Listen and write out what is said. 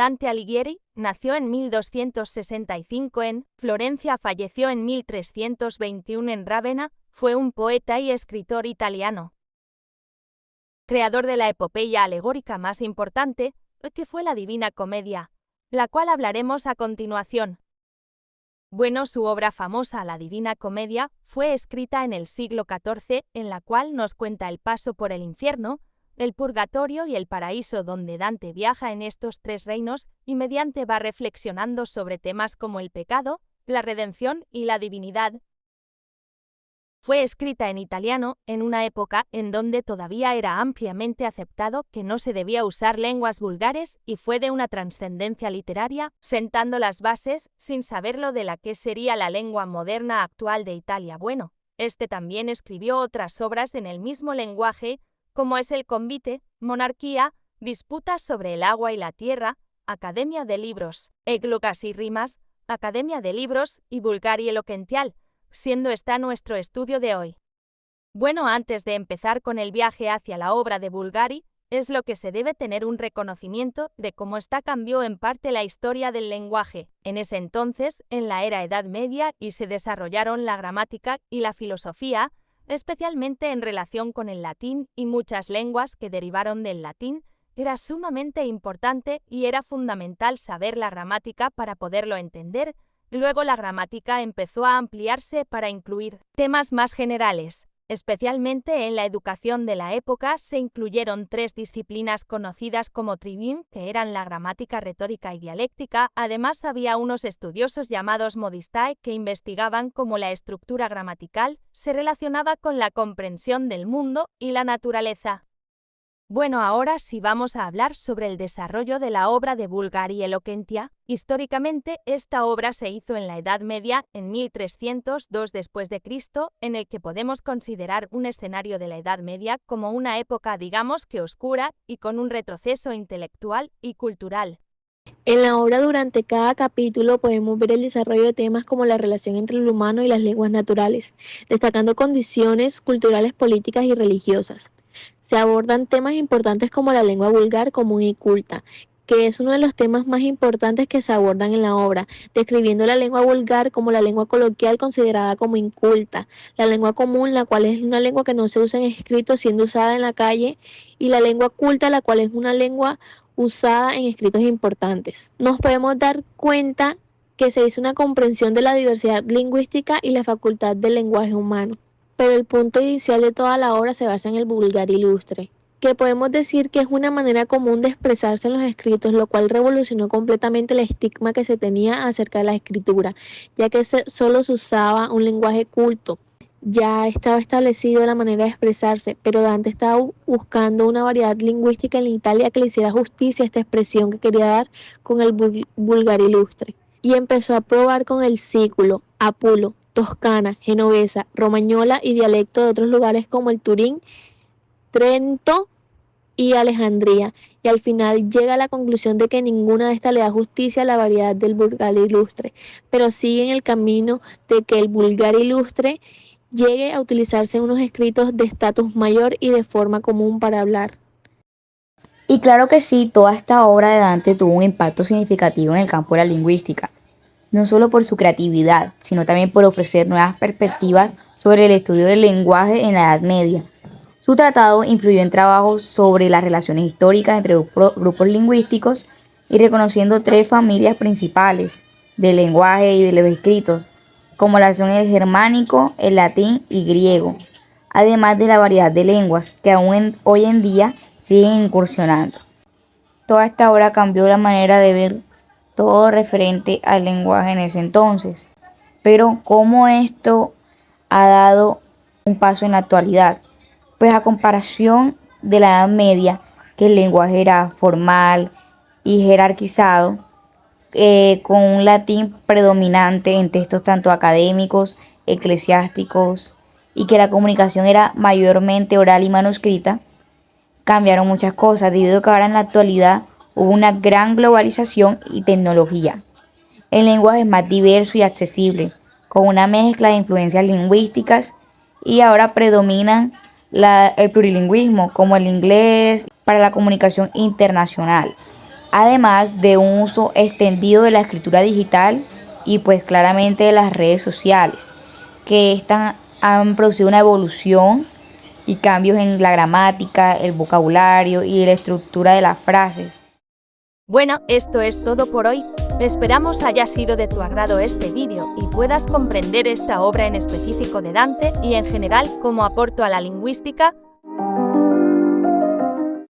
Dante Alighieri nació en 1265 en Florencia, falleció en 1321 en Rávena, fue un poeta y escritor italiano. Creador de la epopeya alegórica más importante, que fue la Divina Comedia, la cual hablaremos a continuación. Bueno, su obra famosa, la Divina Comedia, fue escrita en el siglo XIV, en la cual nos cuenta el paso por el infierno, el purgatorio y el paraíso, donde Dante viaja en estos tres reinos y mediante va reflexionando sobre temas como el pecado, la redención y la divinidad. Fue escrita en italiano en una época en donde todavía era ampliamente aceptado que no se debía usar lenguas vulgares y fue de una trascendencia literaria, sentando las bases, sin saberlo, de la que sería la lengua moderna actual de Italia. Bueno, este también escribió otras obras en el mismo lenguaje, como es el Convite, Monarquía, Disputas sobre el agua y la tierra, Academia de libros, Églogas y rimas, Academia de libros y Vulgari Eloquential, siendo esta nuestro estudio de hoy. Bueno, antes de empezar con el viaje hacia la obra de Vulgari, es lo que se debe tener un reconocimiento de cómo esta cambió en parte la historia del lenguaje, en ese entonces, en la era Edad Media, y se desarrollaron la gramática y la filosofía, especialmente en relación con el latín y muchas lenguas que derivaron del latín. Era sumamente importante y era fundamental saber la gramática para poderlo entender. Luego la gramática empezó a ampliarse para incluir temas más generales. Especialmente en la educación de la época se incluyeron tres disciplinas conocidas como trivium, que eran la gramática, retórica y dialéctica. Además había unos estudiosos llamados modistae que investigaban cómo la estructura gramatical se relacionaba con la comprensión del mundo y la naturaleza. Bueno, ahora sí vamos a hablar sobre el desarrollo de la obra de Vulgari Eloquentia. Históricamente, esta obra se hizo en la Edad Media, en 1302 después de Cristo, en el que podemos considerar un escenario de la Edad Media como una época, digamos que oscura, y con un retroceso intelectual y cultural. En la obra, durante cada capítulo, podemos ver el desarrollo de temas como la relación entre el humano y las lenguas naturales, destacando condiciones culturales, políticas y religiosas. Se abordan temas importantes como la lengua vulgar, común y culta, que es uno de los temas más importantes que se abordan en la obra, describiendo la lengua vulgar como la lengua coloquial considerada como inculta, la lengua común, la cual es una lengua que no se usa en escritos siendo usada en la calle, y la lengua culta, la cual es una lengua usada en escritos importantes. Nos podemos dar cuenta que se hizo una comprensión de la diversidad lingüística y la facultad del lenguaje humano. Pero el punto inicial de toda la obra se basa en el vulgar ilustre, que podemos decir que es una manera común de expresarse en los escritos, lo cual revolucionó completamente el estigma que se tenía acerca de la escritura, ya que solo se usaba un lenguaje culto. Ya estaba establecido la manera de expresarse, pero Dante estaba buscando una variedad lingüística en Italia que le hiciera justicia a esta expresión que quería dar con el vulgar ilustre. Y empezó a probar con el sículo, Apulo, toscana, genovesa, romañola y dialecto de otros lugares como el Turín, Trento y Alejandría, y al final llega a la conclusión de que ninguna de estas le da justicia a la variedad del vulgar ilustre, pero sigue en el camino de que el vulgar ilustre llegue a utilizarse en unos escritos de estatus mayor y de forma común para hablar. Y claro que sí, toda esta obra de Dante tuvo un impacto significativo en el campo de la lingüística, no solo por su creatividad, sino también por ofrecer nuevas perspectivas sobre el estudio del lenguaje en la Edad Media. Su tratado influyó en trabajos sobre las relaciones históricas entre grupos lingüísticos y reconociendo tres familias principales del lenguaje y de los escritos, como la son el germánico, el latín y griego, además de la variedad de lenguas que aún hoy en día siguen incursionando. Toda esta obra cambió la manera de ver todo referente al lenguaje en ese entonces, pero cómo esto ha dado un paso en la actualidad. Pues a comparación de la Edad Media, que el lenguaje era formal y jerarquizado, con un latín predominante en textos tanto académicos, eclesiásticos, y que la comunicación era mayormente oral y manuscrita, cambiaron muchas cosas debido a que ahora en la actualidad hubo una gran globalización y tecnología. El lenguaje es más diverso y accesible, con una mezcla de influencias lingüísticas, y ahora predominan el plurilingüismo, como el inglés, para la comunicación internacional. además de un uso extendido de la escritura digital y pues claramente de las redes sociales, que estas han producido una evolución y cambios en la gramática, el vocabulario y la estructura de las frases. Bueno, esto es todo por hoy. Esperamos haya sido de tu agrado este vídeo y puedas comprender esta obra en específico de Dante y en general cómo aportó a la lingüística.